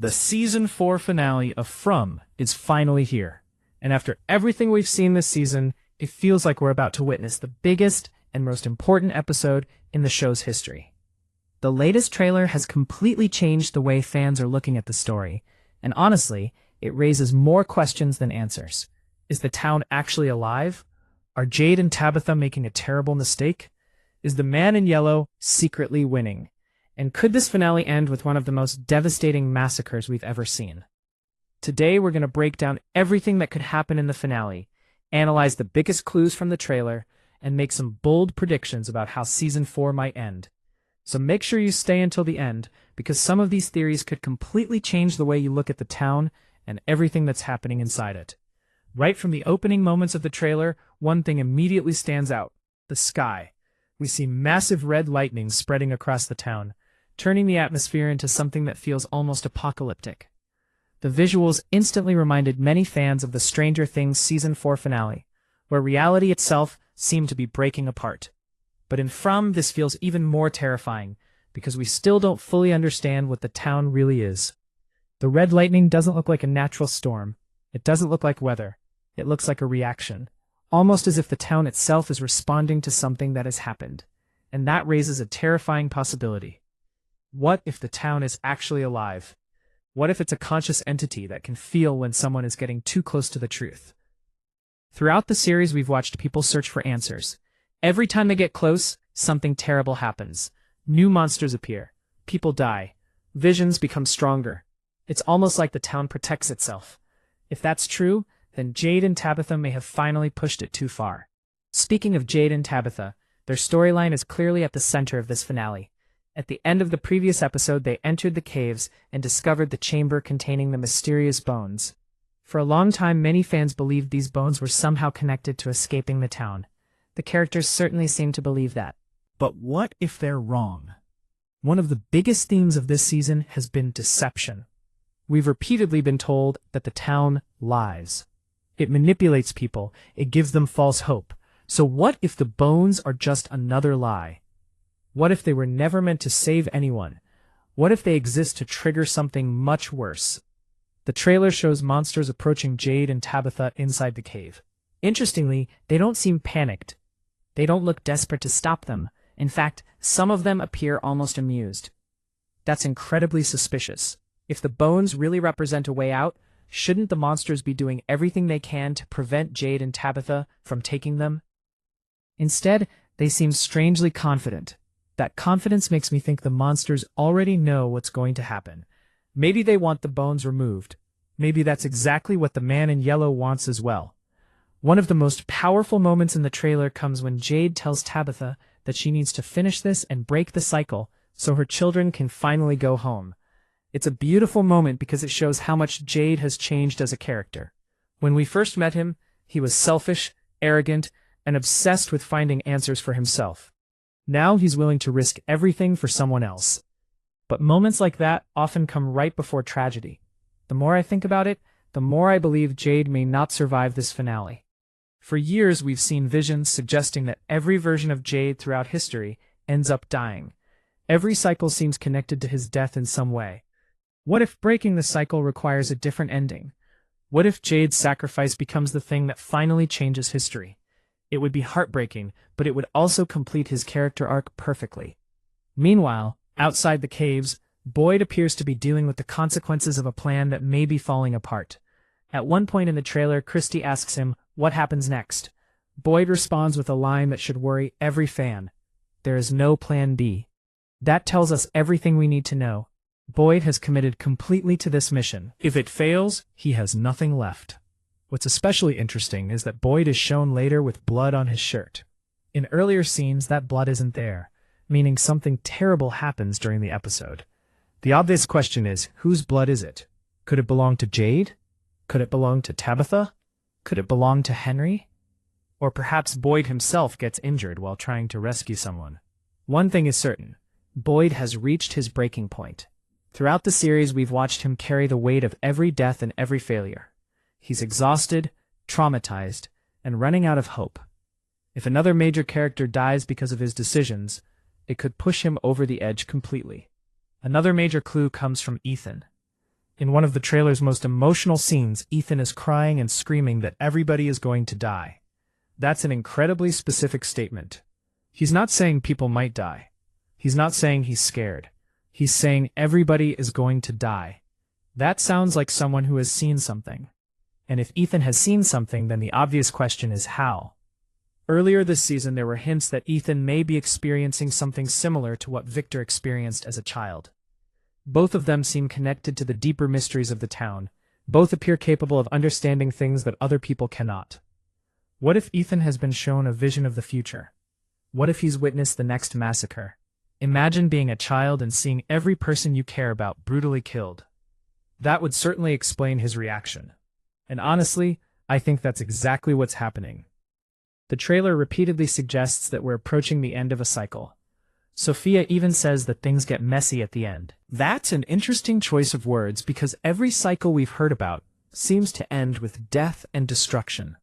The Season 4 finale of From is finally here. And after everything we've seen this season, it feels like we're about to witness the biggest and most important episode in the show's history. The latest trailer has completely changed the way fans are looking at the story, and honestly, it raises more questions than answers. Is the town actually alive? Are Jade and Tabitha making a terrible mistake? Is the man in yellow secretly winning? And could this finale end with one of the most devastating massacres we've ever seen? Today we're going to break down everything that could happen in the finale, analyze the biggest clues from the trailer, and make some bold predictions about how Season 4 might end. So make sure you stay until the end, because some of these theories could completely change the way you look at the town and everything that's happening inside it. Right from the opening moments of the trailer, one thing immediately stands out: the sky. We see massive red lightning spreading across the town, turning the atmosphere into something that feels almost apocalyptic. The visuals instantly reminded many fans of the Stranger Things Season 4 finale, where reality itself seemed to be breaking apart. But in From, this feels even more terrifying, because we still don't fully understand what the town really is. The red lightning doesn't look like a natural storm. It doesn't look like weather. It looks like a reaction, almost as if the town itself is responding to something that has happened. And that raises a terrifying possibility. What if the town is actually alive? What if it's a conscious entity that can feel when someone is getting too close to the truth? Throughout the series, we've watched people search for answers. Every time they get close, something terrible happens. New monsters appear. People die. Visions become stronger. It's almost like the town protects itself. If that's true, then Jade and Tabitha may have finally pushed it too far. Speaking of Jade and Tabitha, their storyline is clearly at the center of this finale. At the end of the previous episode, they entered the caves and discovered the chamber containing the mysterious bones. For a long time, many fans believed these bones were somehow connected to escaping the town. The characters certainly seem to believe that. But what if they're wrong? One of the biggest themes of this season has been deception. We've repeatedly been told that the town lies. It manipulates people. It gives them false hope. So what if the bones are just another lie? What if they were never meant to save anyone? What if they exist to trigger something much worse? The trailer shows monsters approaching Jade and Tabitha inside the cave. Interestingly, they don't seem panicked. They don't look desperate to stop them. In fact, some of them appear almost amused. That's incredibly suspicious. If the bones really represent a way out, shouldn't the monsters be doing everything they can to prevent Jade and Tabitha from taking them? Instead, they seem strangely confident. That confidence makes me think the monsters already know what's going to happen. Maybe they want the bones removed. Maybe that's exactly what the man in yellow wants as well. One of the most powerful moments in the trailer comes when Jade tells Tabitha that she needs to finish this and break the cycle so her children can finally go home. It's a beautiful moment because it shows how much Jade has changed as a character. When we first met him, he was selfish, arrogant, and obsessed with finding answers for himself. Now he's willing to risk everything for someone else. But moments like that often come right before tragedy. The more I think about it, the more I believe Jade may not survive this finale. For years, we've seen visions suggesting that every version of Jade throughout history ends up dying. Every cycle seems connected to his death in some way. What if breaking the cycle requires a different ending? What if Jade's sacrifice becomes the thing that finally changes history? It would be heartbreaking, but it would also complete his character arc perfectly. Meanwhile, outside the caves, Boyd appears to be dealing with the consequences of a plan that may be falling apart. At one point in the trailer, Christy asks him, "What happens next?" Boyd responds with a line that should worry every fan: "There is no plan B." That tells us everything we need to know. Boyd has committed completely to this mission. If it fails, he has nothing left. What's especially interesting is that Boyd is shown later with blood on his shirt. In earlier scenes, that blood isn't there, meaning something terrible happens during the episode. The obvious question is, whose blood is it? Could it belong to Jade? Could it belong to Tabitha? Could it belong to Henry? Or perhaps Boyd himself gets injured while trying to rescue someone. One thing is certain: Boyd has reached his breaking point. Throughout the series, we've watched him carry the weight of every death and every failure. He's exhausted, traumatized, and running out of hope. If another major character dies because of his decisions, it could push him over the edge completely. Another major clue comes from Ethan. In one of the trailer's most emotional scenes, Ethan is crying and screaming that everybody is going to die. That's an incredibly specific statement. He's not saying people might die. He's not saying he's scared. He's saying everybody is going to die. That sounds like someone who has seen something. And if Ethan has seen something, then the obvious question is how. Earlier this season, there were hints that Ethan may be experiencing something similar to what Victor experienced as a child. Both of them seem connected to the deeper mysteries of the town. Both appear capable of understanding things that other people cannot. What if Ethan has been shown a vision of the future? What if he's witnessed the next massacre? Imagine being a child and seeing every person you care about brutally killed. That would certainly explain his reaction. And honestly, I think that's exactly what's happening. The trailer repeatedly suggests that we're approaching the end of a cycle. Sophia even says that things get messy at the end. That's an interesting choice of words because every cycle we've heard about seems to end with death and destruction.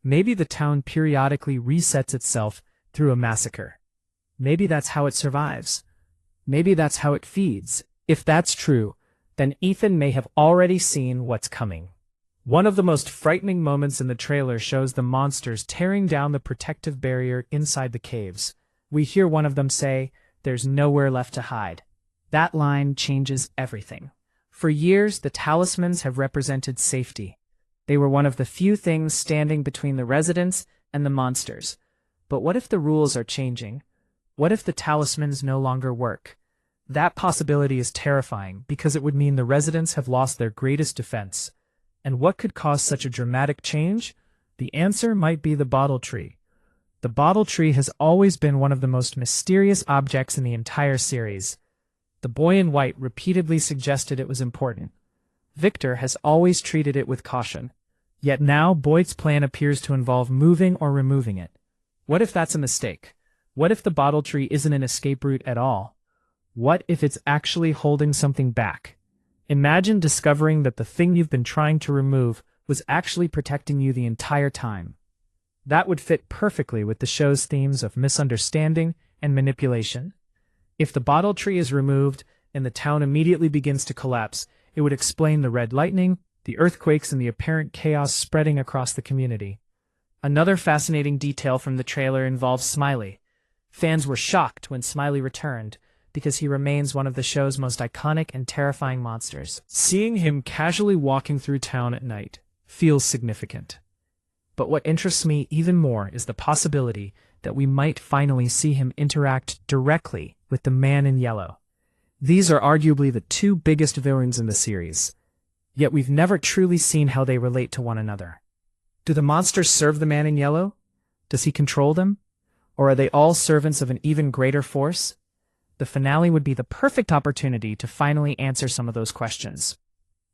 Maybe the town periodically resets itself through a massacre. Maybe that's how it survives. Maybe that's how it feeds. If that's true, then Ethan may have already seen what's coming. One of the most frightening moments in the trailer shows the monsters tearing down the protective barrier inside the caves. We hear one of them say, "There's nowhere left to hide." That line changes everything. For years, the talismans have represented safety. They were one of the few things standing between the residents and the monsters. But what if the rules are changing? What if the talismans no longer work? That possibility is terrifying because it would mean the residents have lost their greatest defense. And what could cause such a dramatic change? The answer might be the bottle tree. The bottle tree has always been one of the most mysterious objects in the entire series. The boy in white repeatedly suggested it was important. Victor has always treated it with caution. Yet now Boyd's plan appears to involve moving or removing it. What if that's a mistake? What if the bottle tree isn't an escape route at all? What if it's actually holding something back? Imagine discovering that the thing you've been trying to remove was actually protecting you the entire time. That would fit perfectly with the show's themes of misunderstanding and manipulation. If the bottle tree is removed and the town immediately begins to collapse, it would explain the red lightning, the earthquakes, and the apparent chaos spreading across the community. Another fascinating detail from the trailer involves Smiley. Fans were shocked when Smiley returned, because he remains one of the show's most iconic and terrifying monsters. Seeing him casually walking through town at night feels significant. But what interests me even more is the possibility that we might finally see him interact directly with the Man in Yellow. These are arguably the two biggest villains in the series, yet we've never truly seen how they relate to one another. Do the monsters serve the Man in Yellow? Does he control them? Or are they all servants of an even greater force? The finale would be the perfect opportunity to finally answer some of those questions.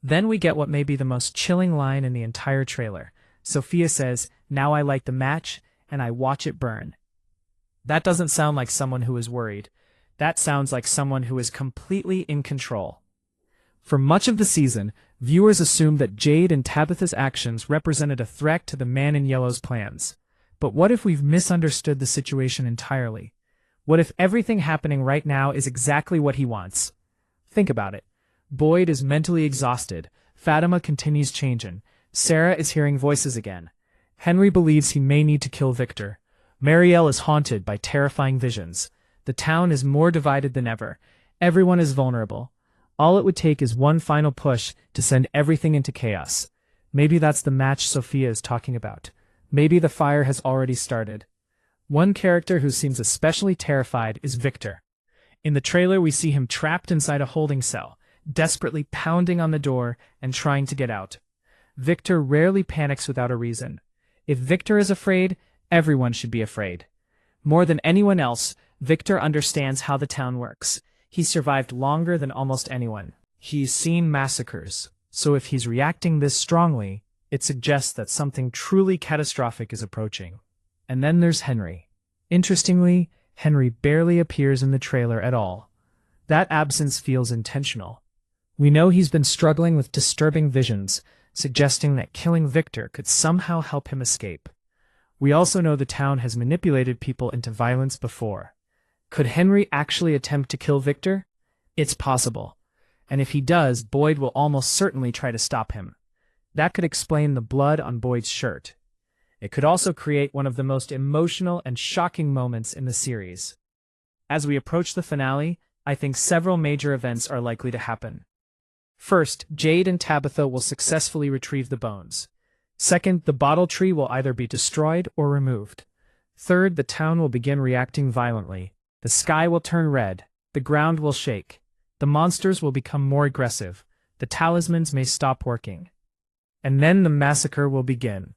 Then we get what may be the most chilling line in the entire trailer. Sophia says, "Now I light the match, and I watch it burn." That doesn't sound like someone who is worried. That sounds like someone who is completely in control. For much of the season, viewers assumed that Jade and Tabitha's actions represented a threat to the Man in Yellow's plans. But what if we've misunderstood the situation entirely? What if everything happening right now is exactly what he wants? Think about it. Boyd is mentally exhausted. Fatima continues changing. Sarah is hearing voices again. Henry believes he may need to kill Victor. Marielle is haunted by terrifying visions. The town is more divided than ever. Everyone is vulnerable. All it would take is one final push to send everything into chaos. Maybe that's the match Sophia is talking about. Maybe the fire has already started. One character who seems especially terrified is Victor. In the trailer, we see him trapped inside a holding cell, desperately pounding on the door and trying to get out. Victor rarely panics without a reason. If Victor is afraid, everyone should be afraid. More than anyone else, Victor understands how the town works. He's survived longer than almost anyone. He's seen massacres, so if he's reacting this strongly, it suggests that something truly catastrophic is approaching. And then there's Henry. Interestingly, Henry barely appears in the trailer at all. That absence feels intentional. We know he's been struggling with disturbing visions, suggesting that killing Victor could somehow help him escape. We also know the town has manipulated people into violence before. Could Henry actually attempt to kill Victor? It's possible. and if he does, Boyd will almost certainly try to stop him. That could explain the blood on Boyd's shirt. It could also create one of the most emotional and shocking moments in the series. As we approach the finale, I think several major events are likely to happen. First, Jade and Tabitha will successfully retrieve the bones. Second, the bottle tree will either be destroyed or removed. Third, the town will begin reacting violently. The sky will turn red. The ground will shake. The monsters will become more aggressive. The talismans may stop working. And then the massacre will begin.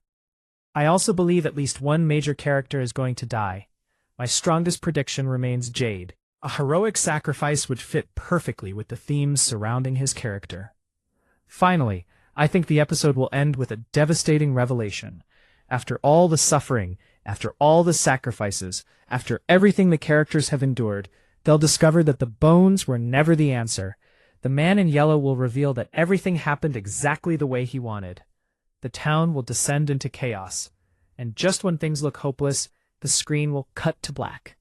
I also believe at least one major character is going to die. My strongest prediction remains Jade. A heroic sacrifice would fit perfectly with the themes surrounding his character. Finally, I think the episode will end with a devastating revelation. After all the suffering, after all the sacrifices, after everything the characters have endured, they'll discover that the bones were never the answer. The man in yellow will reveal that everything happened exactly the way he wanted. The town will descend into chaos, and just when things look hopeless, the screen will cut to black,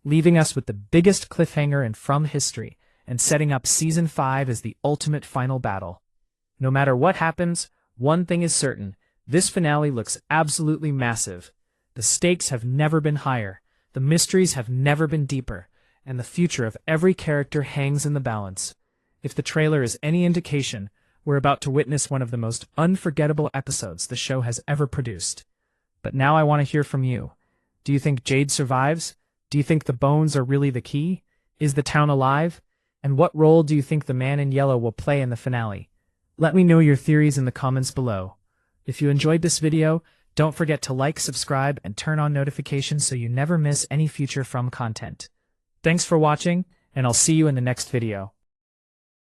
leaving us with the biggest cliffhanger in From history and setting up Season 5 as the ultimate final battle. No matter what happens, one thing is certain: this finale looks absolutely massive. The stakes have never been higher, the mysteries have never been deeper, and the future of every character hangs in the balance. If the trailer is any indication, we're about to witness one of the most unforgettable episodes the show has ever produced. But now I want to hear from you. Do you think Jade survives? Do you think the bones are really the key? Is the town alive? And what role do you think the man in yellow will play in the finale? Let me know your theories in the comments below. If you enjoyed this video, don't forget to like, subscribe, and turn on notifications so you never miss any future From content. Thanks for watching, and I'll see you in the next video.